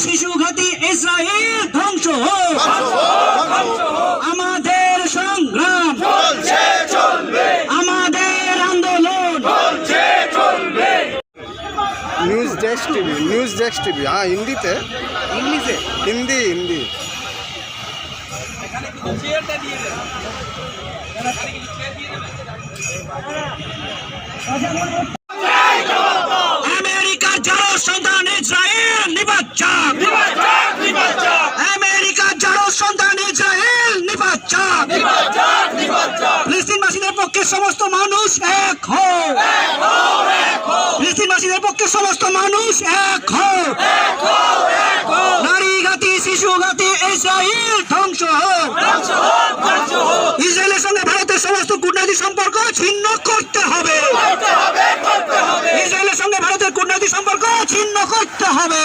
শিশুঘাতী Israel ধ্বংস হোক, আমাদের সংগ্রাম চলছে চলবে, আমাদের আন্দোলন চলছে চলবে। न्यूज़ डेस्क टीवी हाँ हिंदी थे, इंग्लिश है, हिंदी हिंदी। আমেরিকার জারজ সন্তান ইসরায়েল নিপাত চাক, আমেরিকার জারজ সন্তান ইসরায়েল নিপাত চাক। ফিলিস্তিনবাসীদের পক্ষে সমস্ত মানুষ এক হোক, ফিলিস্তিনবাসীদের পক্ষে সমস্ত মানুষ এক হোক। নারীঘাতী শিশুঘাতী ইসরায়েল ধ্বংস হোক, ইসরায়েলের সঙ্গে ভারতের সমস্ত কূটনৈতিক সম্পর্ক ছিন্ন করতে হবে, ইসরায়েলের সঙ্গে ভারতের কূটনৈতিক সম্পর্ক ছিন্ন করতে হবে।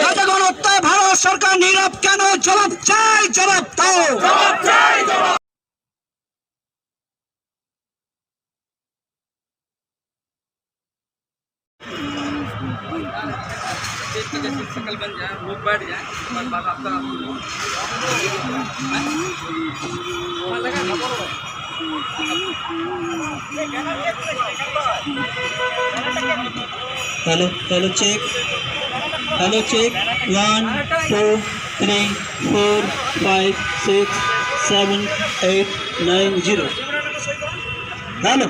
গাজা গণহত্যায় ভারত সরকার নীরব কেন? জবাব চাই, জবাব দাও। शकल बन जाए, लोग बैठ जाए, हमारे बात आपका हेलो चेक 1 2 3 4 5 6 7 8 9 0। हेलो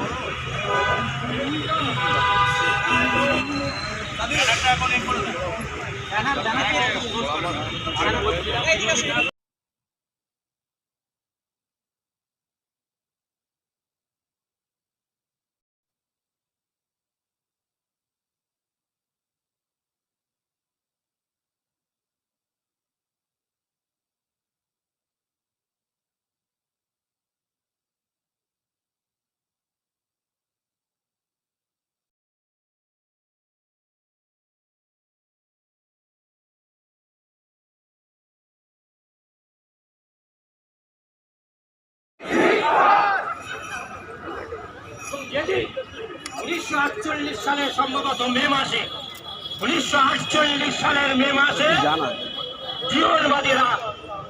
যেটি 1948 সালে সম্ভবত মে মাসে 1948 সালের মে মাসে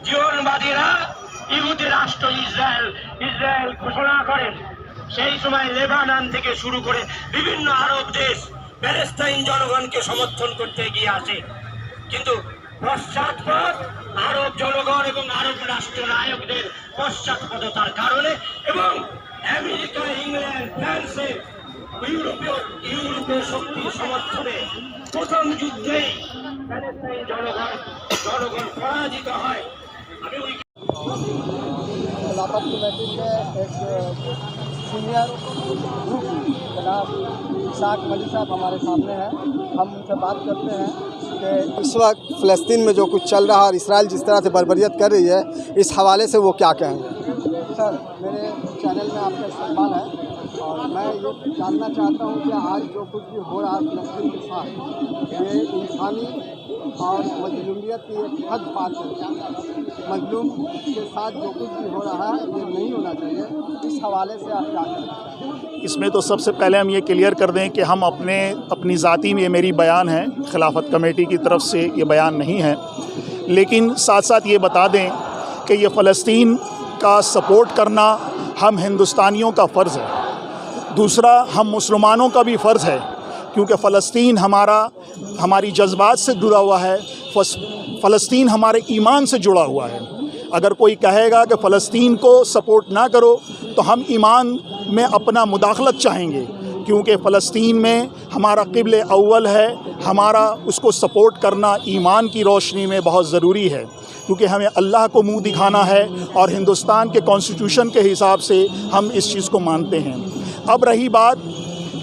জীবনবাদীরা ইহুদি রাষ্ট্র ইসরায়েল ঘোষণা করেন। সেই সময় লেবানন থেকে শুরু করে বিভিন্ন আরব দেশ প্যালেস্টাইন জনগণকে সমর্থন করতে এগিয়ে আসে, কিন্তু পশ্চাৎপদ আরব জনগণ এবং আরব রাষ্ট্র নায়কদের পশ্চাৎপদতার কারণে এবং আমেরিকা, ইংল্যান্ড, ফ্রান্সে ইউরোপীয় শক্তির সমর্থনে প্রথম যুদ্ধেই প্যালেস্টাইন জনগণ পরাজিত হয়। खिलाफत कमेटी के एक सीनियर ग्रुप जनाब इसाक मलिक साहब हमारे सामने हैं। हम उनसे बात करते हैं कि इस वक्त फ़लस्तीन में जो कुछ चल रहा है और इसराइल जिस तरह से बर्बरियत कर रही है, इस हवाले से वो क्या कहेंगे। सर, मेरे चैनल में आपका इस्तेमाल है और मैं ये जानना चाहता हूँ कि आज जो कुछ भी हो रहा है फ़लस्तीन के साथ, ये इंसानी और मजलूमियत की एक हद पार कर रहा है। मजलूम के साथ जो कुछ भी हो रहा है ये नहीं होना चाहिए। इस हवाले से आप क्या कहें। इसमें तो सबसे पहले हम ये क्लियर कर दें कि हम अपनी ज़ाती में, मेरी बयान है, खिलाफत कमेटी की तरफ से ये बयान नहीं है, लेकिन साथ साथ ये बता दें कि ये फ़लस्तीन का सपोर्ट करना हम हिंदुस्तानियों का फ़र्ज़ है। दूसरा, हम मुसलमानों का भी फ़र्ज़ है, क्योंकि फ़लस्तीन हमारी जज्बात से जुड़ा हुआ है, फ़लस्तीन हमारे ईमान से जुड़ा हुआ है। अगर कोई कहेगा कि फ़लस्तीन को सपोर्ट ना करो तो हम ईमान में अपना मुदाखलत चाहेंगे, क्योंकि फ़लस्तीन में हमारा क़िबले अव्वल है, हमारा उसको सपोर्ट करना ईमान की रोशनी में बहुत ज़रूरी है, क्योंकि हमें अल्लाह को मुँह दिखाना है और हिंदुस्तान के कॉन्स्टिट्यूशन के हिसाब से हम इस चीज़ को मानते हैं। अब रही बात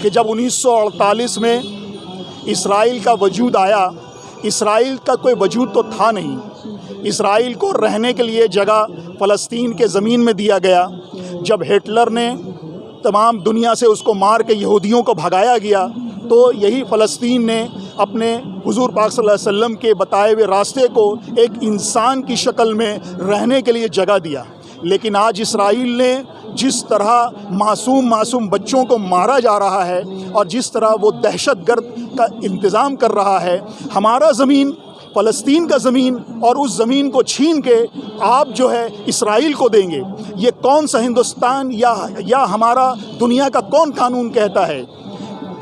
कि जब 1948 में इसराइल का वजूद आया, इसराइल का कोई वजूद तो था नहीं। इसराइल को रहने के लिए जगह फ़लस्तीन के ज़मीन में दिया गया। जब हिटलर ने तमाम दुनिया से उसको मार के यहूदियों को भगाया गया, तो यही फ़लस्तीन ने अपने हुज़ूर पाक सल्लल्लाहु अलैहि वसल्लम के बताए हुए रास्ते को एक इंसान की शक्ल में रहने के लिए जगह दिया। लेकिन आज इसराइल ने जिस तरह मासूम बच्चों को मारा जा रहा है और जिस तरह वो दहशतगर्द का इंतज़ाम कर रहा है, हमारा ज़मीन फ़लस्तीन का ज़मीन और उस ज़मीन को छीन के आप जो है इसराइल को देंगे, ये कौन सा हिंदुस्तान या हमारा दुनिया का कौन कानून कहता है?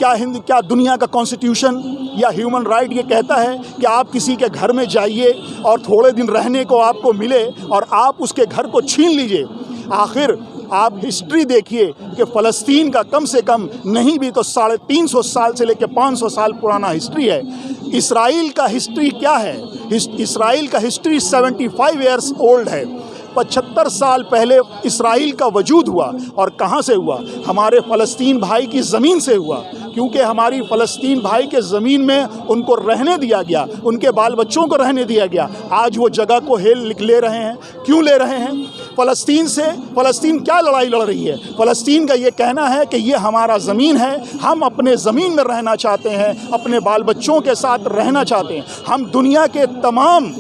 क्या दुनिया का कॉन्स्टिट्यूशन या ह्यूमन राइट ये कहता है कि आप किसी के घर में जाइए और थोड़े दिन रहने को आपको मिले और आप उसके घर को छीन लीजिए? आखिर आप हिस्ट्री देखिए कि फ़लस्तीन का कम से कम नहीं भी तो 350 साल से लेकर 500 साल पुराना हिस्ट्री है। इसराइल का हिस्ट्री क्या है? इसराइल का हिस्ट्री 75 ईयर्स ओल्ड है। 75 साल पहले इसराइल का वजूद हुआ और कहाँ से हुआ? हमारे फ़लस्तीन भाई की ज़मीन से हुआ, क्योंकि हमारी फ़लस्तीन भाई के ज़मीन में उनको रहने दिया गया, उनके बाल बच्चों को रहने दिया गया। आज वो जगह को ले रहे हैं। क्यों ले रहे हैं? फ़लस्तीन क्या लड़ाई लड़ रही है? फ़लस्तीन का ये कहना है कि ये हमारा ज़मीन है, हम अपने ज़मीन में रहना चाहते हैं, अपने बाल बच्चों के साथ रहना चाहते हैं। हम दुनिया के तमाम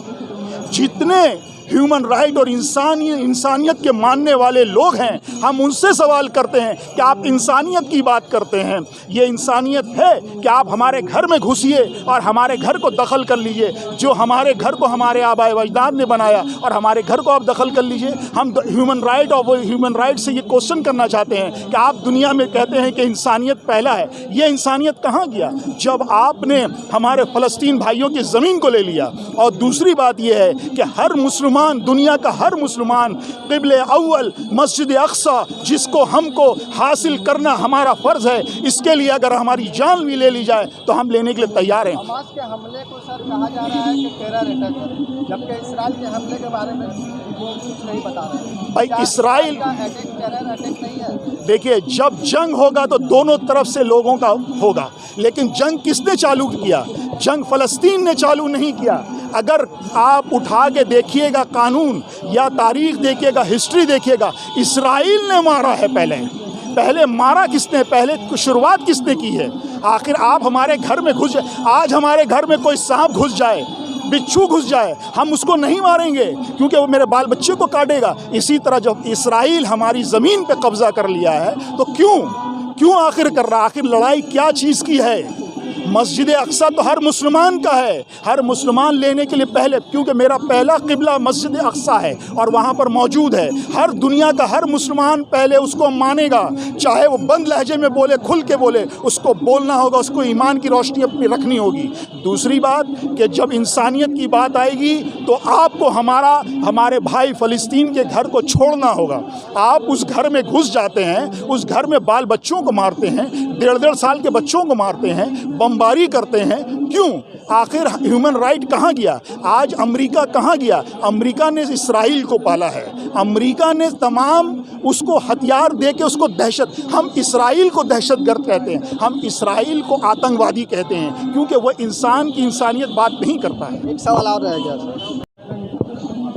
जितने ह्यूमन राइट और इंसानियत के मानने वाले लोग हैं, हम उनसे सवाल करते हैं कि आप इंसानियत की बात करते हैं, ये इंसानियत है कि आप हमारे घर में घुसिए और हमारे घर को दखल कर लीजिए? जो हमारे घर को हमारे आबाए अजदाद ने बनाया और हमारे घर को आप दखल कर लीजिए। हम ह्यूमन राइट और वो ह्यूमन राइट से ये क्वेश्चन करना चाहते हैं कि आप दुनिया में कहते हैं कि इंसानियत पहला है, ये इंसानियत कहाँ गया जब आपने हमारे फ़लस्तीन भाइयों की ज़मीन को ले लिया? और दूसरी बात यह है कि हर मुसलमान, दुनिया का हर मुसलमान क़िबले अव्वल मस्जिद अक़सा, जिसको हमको हासिल करना हमारा फ़र्ज़ है, इसके लिए अगर हमारी जान भी ले ली जाए तो हम लेने के लिए तैयार हैं। हमास के हमले को सर कहा जा रहा है कि टेरर अटैक है, जबकि इसराइल के हमले के बारे में वो कुछ नहीं बता रहे। भाई इसराइल का अटैक टेरर अटैक नहीं है? देखिए, जब जंग होगा तो दोनों तरफ से लोगों का होगा, लेकिन जंग किसने चालू किया? जंग फ़लस्तीन ने चालू नहीं किया। अगर आप उठा के देखिएगा कानून या तारीख़ देखिएगा, हिस्ट्री देखिएगा, इसराइल ने मारा है। पहले मारा किसने? पहले शुरुआत किसने की है? आखिर आप हमारे घर में घुस जाए, आज हमारे घर में कोई सांप घुस जाए, बिच्छू घुस जाए, हम उसको नहीं मारेंगे क्योंकि वो मेरे बाल बच्चे को काटेगा। इसी तरह जब इसराइल हमारी ज़मीन पे कब्ज़ा कर लिया है तो क्यों आखिर कर रहा? आखिर लड़ाई क्या चीज़ की है? मस्जिद अक़सा तो हर मुसलमान का है, हर मुसलमान लेने के लिए पहले, क्योंकि मेरा पहला क़िबला मस्जिद अक़सा है और वहाँ पर मौजूद है। हर दुनिया का हर मुसलमान पहले उसको मानेगा, चाहे वो बंद लहजे में बोले, खुल के बोले, उसको बोलना होगा, उसको ईमान की रोशनी अपनी रखनी होगी। दूसरी बात कि जब इंसानियत की बात आएगी तो आपको हमारे भाई फ़लस्तीन के घर को छोड़ना होगा। आप उस घर में घुस जाते हैं, उस घर में बाल बच्चों को मारते हैं, 1.5 साल के बच्चों को मारते हैं, बमबारी करते हैं। क्यों? आखिर ह्यूमन राइट कहाँ गया? आज अमेरिका कहाँ गया? अमेरिका ने इसराइल को पाला है, अमेरिका ने तमाम उसको हथियार दे के उसको हम इसराइल को दहशतगर्द कहते हैं, हम इसराइल को आतंकवादी कहते हैं, क्योंकि वह इंसान की इंसानियत बात नहीं करता है। एक सवाल और रह गया सर।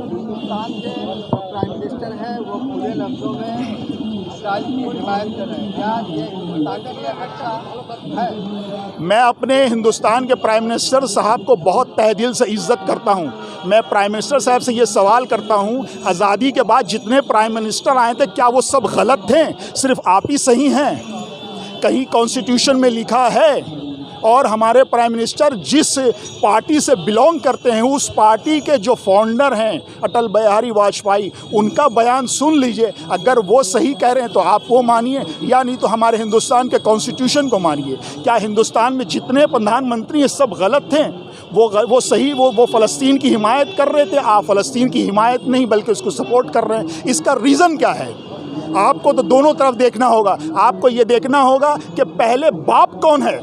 हिंदुस्तान के प्राइम मिनिस्टर हैं, वो पूरे लफ्ज़ों में इसराइल की हिमायत कर रहे हैं, क्या ये हिंदुस्तान का लिए अच्छा है? मैं अपने हिंदुस्तान के प्राइम मिनिस्टर साहब को बहुत तहे दिल से इज़्ज़त करता हूं। मैं प्राइम मिनिस्टर साहब से ये सवाल करता हूं, आज़ादी के बाद जितने प्राइम मिनिस्टर आए थे क्या वो सब गलत थे? सिर्फ आप ही सही हैं? कहीं कॉन्स्टिट्यूशन में लिखा है? और हमारे प्राइम मिनिस्टर जिस पार्टी से बिलोंग करते हैं, उस पार्टी के जो फाउंडर हैं अटल बिहारी वाजपेयी, उनका बयान सुन लीजिए। अगर वो सही कह रहे हैं तो आप वो मानिए, या नहीं तो हमारे हिंदुस्तान के कॉन्स्टिट्यूशन को मानिए। क्या हिंदुस्तान में जितने प्रधानमंत्री हैं सब गलत थे? वो सही वो फ़लस्तीन की हिमायत कर रहे थे? आप फ़लस्तीन की हिमायत नहीं बल्कि उसको सपोर्ट कर रहे हैं। इसका रीज़न क्या है? आपको तो दोनों तरफ देखना होगा। आपको ये देखना होगा कि पहले बाप कौन है,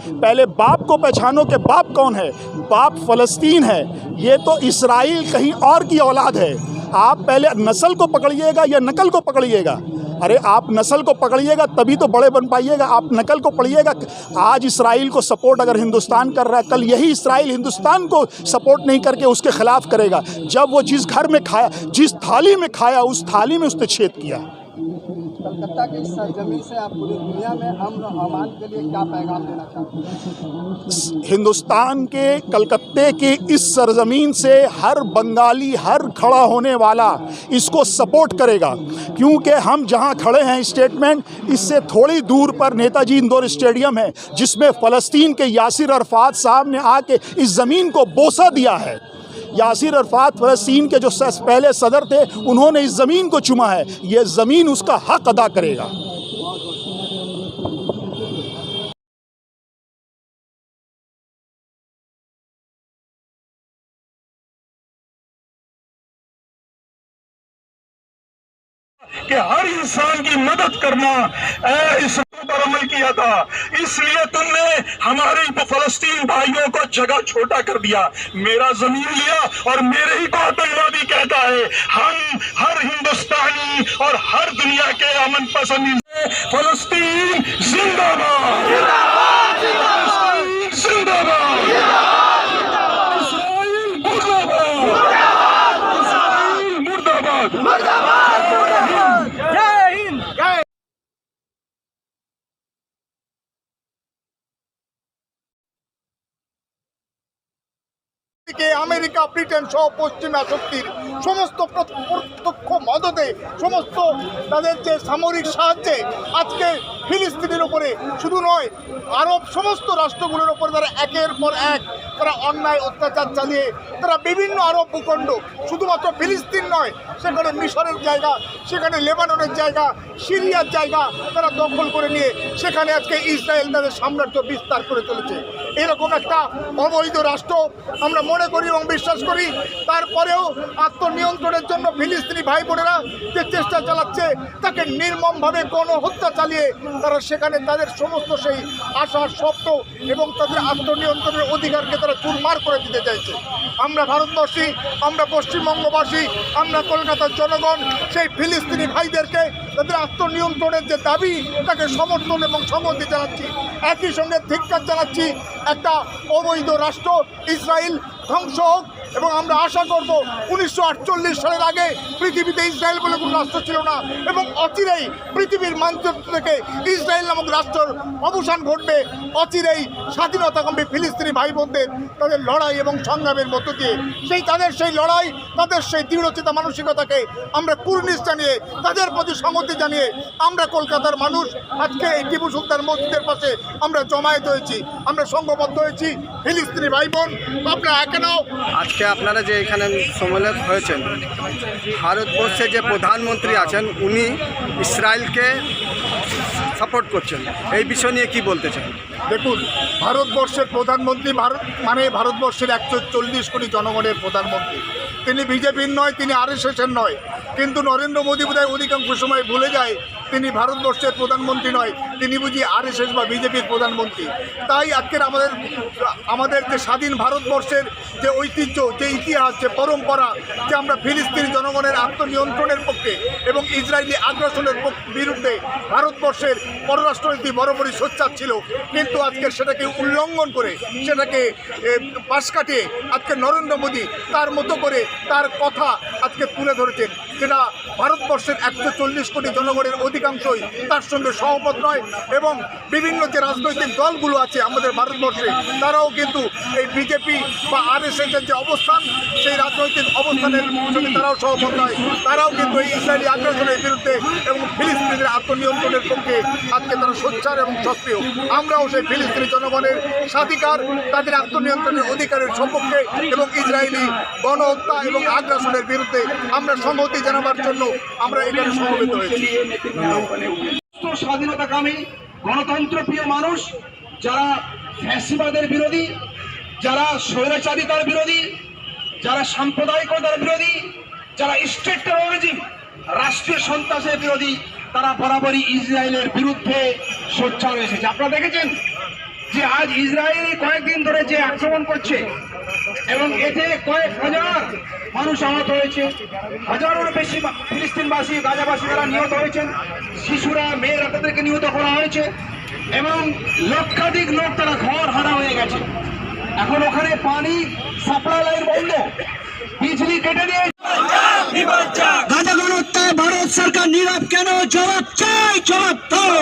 पहले बाप को पहचानो कि बाप कौन है। बाप फ़लस्तीन है, ये तो इसराइल कहीं और की औलाद है। आप पहले नस्ल को पकड़िएगा या नकल को पकड़िएगा? अरे आप नस्ल को पकड़िएगा तभी तो बड़े बन पाइएगा, आप नकल को पढ़िएगा। आज इसराइल को सपोर्ट अगर हिंदुस्तान कर रहा है, कल यही इसराइल हिंदुस्तान को सपोर्ट नहीं करके उसके ख़िलाफ़ करेगा। जब वो जिस घर में खाया, जिस थाली में खाया, उस थाली में उसने छेद किया। कलकत्ता की इस सरजमीन से आप पूरी दुनिया में अमन और अमान के लिए क्या पैगाम देना चाहते हैं? हिंदुस्तान के कलकत्ते के इस सरजमीन से हर बंगाली, हर खड़ा होने वाला इसको सपोर्ट करेगा, क्योंकि हम जहां खड़े हैं स्टेटमेंट, इससे थोड़ी दूर पर नेताजी इंदौर स्टेडियम है, जिसमें फ़लस्तीन के यासिर अरफात साहब ने आके इस ज़मीन को बोसा दिया है। यासिर अरफात फ़लस्तीन के जो पहले सदर थे, उन्होंने इस ज़मीन को चुमा है। ये ज़मीन उसका हक अदा करेगा। कि हर इंसान की मदद करना इस पर अमल किया था, इसलिए तुमने हमारे फलस्तीन भाइयों को जगह छोटा कर दिया, मेरा जमीन लिया और मेरे ही को आतंकवादी कहता है। हम हर हिंदुस्तानी और हर दुनिया के अमन पसंद फलस्तीन जिंदाबाद, फलस्तीन जिंदाबाद, इस्राईल मुर्दाबाद, इस्राईल मुर्दाबाद। আমেরিকা, ব্রিটেন সহ পশ্চিমা শক্তির সমস্ত প্রত্যক্ষ মদদে, সমস্ত তাদের যে সামরিক সাহায্যে আজকে ফিলিস্তিনের উপরে শুধু নয়, আরব সমস্ত রাষ্ট্রগুলোর উপরে তারা একের পর এক তারা অন্যায় অত্যাচার চালিয়ে তারা বিভিন্ন আরব ভূখণ্ড, শুধুমাত্র ফিলিস্তিন নয়, সেখানে মিশরের জায়গা, সেখানে লেবাননের জায়গা, সিরিয়ার জায়গা তারা দখল করে নিয়ে সেখানে আজকে ইসরায়েল তাদের সাম্রাজ্য বিস্তার করে চলেছে। এরকম একটা অবৈধ রাষ্ট্র আমরা মনে করি এবং বিশ্বাস করি। তারপরেও আত্মনিয়ন্ত্রণের জন্য ফিলিস্তিনি ভাই বোনেরা যে চেষ্টা চালাচ্ছে, তাকে নির্মমভাবে গণহত্যা চালিয়ে তারা সেখানে তাদের সমস্ত সেই আশার স্বপ্ন এবং তাদের আত্মনিয়ন্ত্রণের অধিকারকে তারা চুরমার করে দিতে চাইছে। আমরা ভারতবর্ষী, আমরা পশ্চিমবঙ্গবাসী, আমরা কলকাতার জনগণ সেই ফিলিস্তিনি ভাইদেরকে তাদের আত্মনিয়ন্ত্রণের যে দাবি, তাকে সমর্থন এবং সংহতি জানাচ্ছি। একই সঙ্গে ধিক্কার জানাচ্ছি একটা অবৈধ রাষ্ট্র ইসরায়েল ধ্বংস হোক, এবং আমরা আশা করব 1948 সালের আগে পৃথিবীতে ইসরায়েল বলে কোনো রাষ্ট্র ছিল না, এবং অচিরেই পৃথিবীর মানচিত্র থেকে ইসরায়েল নামক রাষ্ট্রের অবসান ঘটবে। অচিরেই স্বাধীনতাকামী ফিলিস্তিনি ভাই বোনদের তাদের লড়াই এবং সংগ্রামের মধ্য দিয়ে তাদের সেই লড়াই, তাদের সেই দৃঢ়চিতা মানসিকতাকে আমরা কুর্নিশ জানিয়ে, তাদের প্রতি সংহতি জানিয়ে আমরা কলকাতার মানুষ আজকে এই টিপু সুলতান মসজিদের পাশে আমরা জমায়েত হয়েছি, আমরা সংঘবদ্ধ হয়েছি। ফিলিস্তিনি ভাই বোন, আপনারা একে নাও। আজকে আপনারা যে এখানে সম্মেলন হয়েছেন, ভারতবর্ষে যে প্রধানমন্ত্রী আছেন উনি ইসরায়েলকে সাপোর্ট করছেন, এই বিষয় নিয়ে কি বলতে চান? দেখুন, ভারতবর্ষের প্রধানমন্ত্রী ভারতবর্ষের 140 কোটি জনগণের প্রধানমন্ত্রী। তিনি বিজেপির নয়, তিনি আরএসএসের নয়, কিন্তু নরেন্দ্র মোদী বোধহয় অধিকাংশ সময় ভুলে যায় তিনি ভারতবর্ষের প্রধানমন্ত্রী নয়, তিনি বুঝি আরএসএস বা বিজেপির প্রধানমন্ত্রী। তাই আজকের আমাদের যে স্বাধীন ভারতবর্ষের যে ঐতিহ্য, যে ইতিহাস, যে পরম্পরা, যে আমরা ফিলিস্তিনি জনগণের আত্মনিয়ন্ত্রণের পক্ষে এবং ইসরায়েলি আগ্রাসনের বিরুদ্ধে ভারতবর্ষের পররাষ্ট্রনীতি বরাবরই সোচ্চার ছিল, কিন্তু আজকে সেটাকে উল্লঙ্ঘন করে, সেটাকে পাশ কাটিয়ে আজকে নরেন্দ্র মোদী তার মতো করে তার কথা আজকে তুলে ধরেছেন, যেটা ভারতবর্ষের 140 কোটি জনগণের অধিকাংশই তার সঙ্গে সহমত নয়। এবং বিভিন্ন যে রাজনৈতিক দলগুলো আছে আমাদের ভারতবর্ষে, তারাও কিন্তু এই বিজেপি বা আরএসএসের যে অবস্থান, সেই রাজনৈতিক অবস্থানের সঙ্গে তারাও সহমত নয়। তারাও কিন্তু এই ইসরায়েলি আগ্রাসনের বিরুদ্ধে এবং ফিলিস্তিনের আত্মনিয়ন্ত্রণের পক্ষে আজকে তারা সোচ্চার এবং সক্রিয়। আমরাও সেই ফিলিস্তিনি জনগণের স্বাধিকার, তাদের আত্মনিয়ন্ত্রণের অধিকারের সপক্ষে এবং ইসরায়েলি গণহত্যা এবং আগ্রাসনের বিরুদ্ধে আমরা সংহতি জানাবার জন্য আমরা এখানে সমবেত হয়েছি। স্বাধীনতাকামী গণতন্ত্রপ্রিয় মানুষ, যারা ফ্যাসিবাদের বিরোধী, যারা স্বৈরাচারিতার বিরোধী, যারা সাম্প্রদায়িকতার বিরোধী, যারা স্টেট টেরোরিজম, রাষ্ট্রীয় সন্ত্রাসের বিরোধী, তারা বরাবরই ইসরায়েলের বিরুদ্ধে সোচ্চার এসেছে। আপনারা দেখেছেন যে আজ ইসরায়েল কয়েকদিন ধরে যে আক্রমণ করছে এবং এতে কয়েক হাজার মানুষ আহত হয়েছে, হাজারেরও বেশি ফিলিস্তিনবাসী, গাজাবাসী তারা নিহত হয়েছেন, শিশুরা, মেয়েরা তাদেরকে নিহত করা হয়েছে এবং লক্ষাধিক লোক তারা ঘর হারা হয়ে গেছে। এখন ওখানে পানি সাপ্লাই লাইন বন্ধ, বিজলি কেটে দিয়ে গাজা গণহত্যায় ভারত সরকার নীরব কেন? জবাব চাই, জবাব দাও।